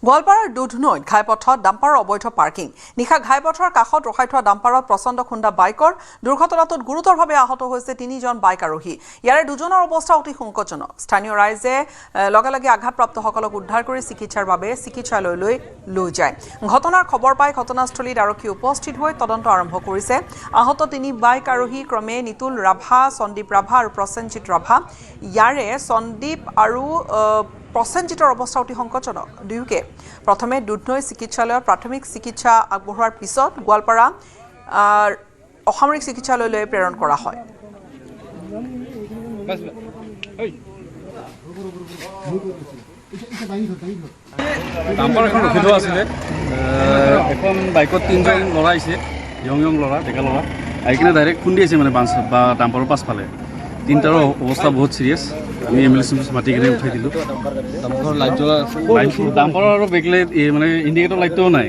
গোৱালপাৰাৰ দুধনৈত ঘাইপথত ডাম্পাৰৰ অবৈধ পাৰ্কিং নিশা ঘাইপথৰ কাষত ৰখাই থোৱা ডাম্পাৰত প্ৰচণ্ড খুন্দা বাইকৰ দুৰ্ঘটনাটোত গুৰুতৰভাৱে আহত হৈছে 3জন বাইক আৰোহী ইয়াৰে দুজনৰ অৱস্থা অতি সংকটজনক স্থানীয় ৰাইজে লগে আঘাতপ্ৰাপ্তসকলক উদ্ধাৰ কৰি চিকিৎসাৰ বাবে চিকিৎসালয়লৈ লৈ যায় ঘটনাৰ খবৰ পাই ঘটনাস্থলীত আৰক্ষী উপস্থিত হৈ তদন্ত আৰম্ভ কৰিছে আহত 3 বাইক আৰোহী ক্ৰমে নিতুল ৰাভা সন্দীপ ৰাভা আৰু প্ৰসেনজিৎ ৰাভা ইয়াৰে সন্দীপ আৰু প্ৰসেনজিতৰ অৱস্থা অতি সংকটজনক দুয়োকে প্ৰথমে দুধনৈ চিকিৎসালয়ত প্ৰাথমিক চিকিৎসা আগবঢ়োৱাৰ পিছত গোৱালপাৰা অসামৰিক চিকিৎসালয়লৈ প্ৰেৰণ কৰা হয় ডাম্পাৰ এখন ৰখি থোৱা আছিলে এখন বাইকত 3জন ল'ৰা আহিছে ইয়ং ল'ৰা ডেকা ল'ৰা আহি কিনে ডাইৰেক্ট খুন্দি আছে মানে বা ডাম্পাৰৰ পাছফালে 3টাৰ অৱস্থা বহুত চিৰিয়াছ আমি এম্বুলেন্স মাতি কিনে উঠাই দিলোঁ ডাম্পাৰৰ আৰু বেক লাইট মানে ইণ্ডিকেটৰ লাইটটোও নাই